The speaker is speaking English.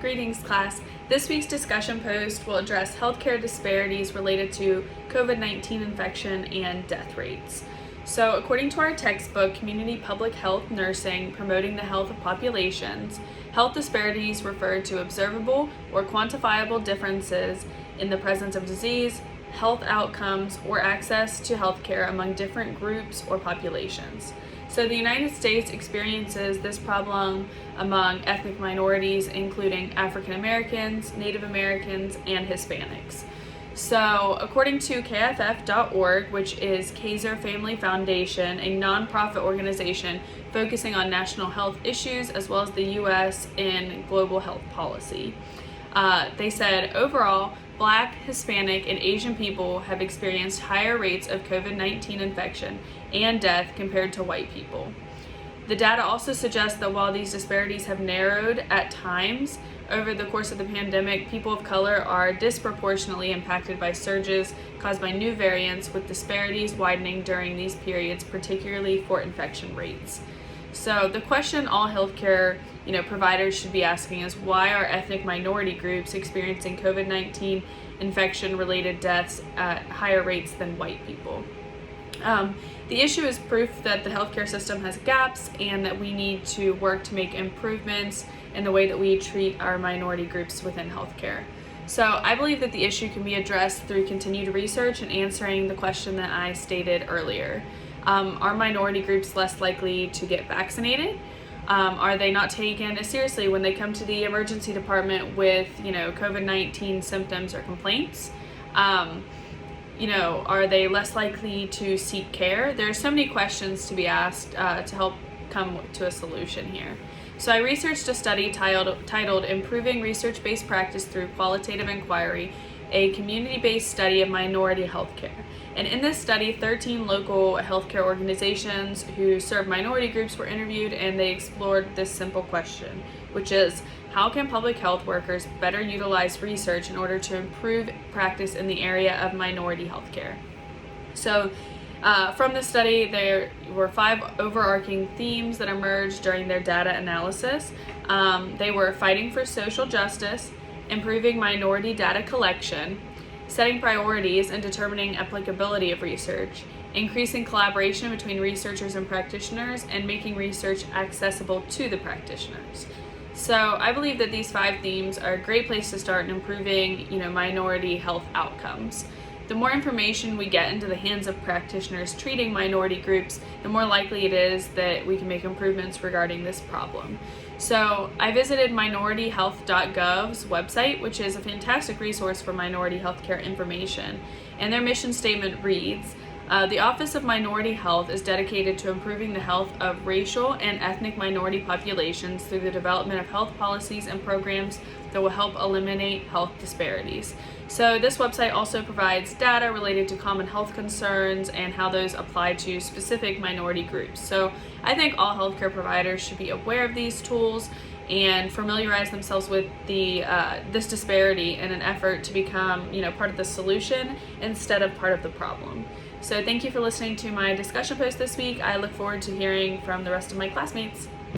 Greetings, class. This week's discussion post will address healthcare disparities related to COVID-19 infection and death rates. So, according to our textbook, Community Public Health Nursing, Promoting the Health of Populations, health disparities refer to observable or quantifiable differences in the presence of disease, health outcomes, or access to healthcare among different groups or populations. So the United States experiences this problem among ethnic minorities, including African Americans, Native Americans, and Hispanics. So according to KFF.org, which is Kaiser Family Foundation, a nonprofit organization focusing on national health issues as well as the U.S. in global health policy, they said overall, Black, Hispanic, and Asian people have experienced higher rates of COVID-19 infection and death compared to white people. The data also suggests that while these disparities have narrowed at times over the course of the pandemic, people of color are disproportionately impacted by surges caused by new variants, with disparities widening during these periods, particularly for infection rates. So the question all healthcare providers should be asking is, why are ethnic minority groups experiencing COVID-19 infection-related deaths at higher rates than white people? The issue is proof that the healthcare system has gaps and that we need to work to make improvements in the way that we treat our minority groups within healthcare. So I believe that the issue can be addressed through continued research and answering the question that I stated earlier. Are minority groups less likely to get vaccinated? Are they not taken as seriously when they come to the emergency department with, COVID-19 symptoms or complaints? Are they less likely to seek care? There are so many questions to be asked to help come to a solution here. So I researched a study titled Improving Research-Based Practice Through Qualitative Inquiry, a community-based study of minority healthcare. And in this study, 13 local healthcare organizations who serve minority groups were interviewed, and they explored this simple question, which is, how can public health workers better utilize research in order to improve practice in the area of minority healthcare? So from the study, there were 5 overarching themes that emerged during their data analysis. They were fighting for social justice, improving minority data collection, setting priorities and determining applicability of research, increasing collaboration between researchers and practitioners, and making research accessible to the practitioners. So I believe that these 5 themes are a great place to start in improving, minority health outcomes. The more information we get into the hands of practitioners treating minority groups, the more likely it is that we can make improvements regarding this problem. So I visited minorityhealth.gov's website, which is a fantastic resource for minority healthcare information, and their mission statement reads, the Office of Minority Health is dedicated to improving the health of racial and ethnic minority populations through the development of health policies and programs that will help eliminate health disparities. So this website also provides data related to common health concerns and how those apply to specific minority groups. So I think all healthcare providers should be aware of these tools and familiarize themselves with this disparity in an effort to become, part of the solution instead of part of the problem. So thank you for listening to my discussion post this week. I look forward to hearing from the rest of my classmates.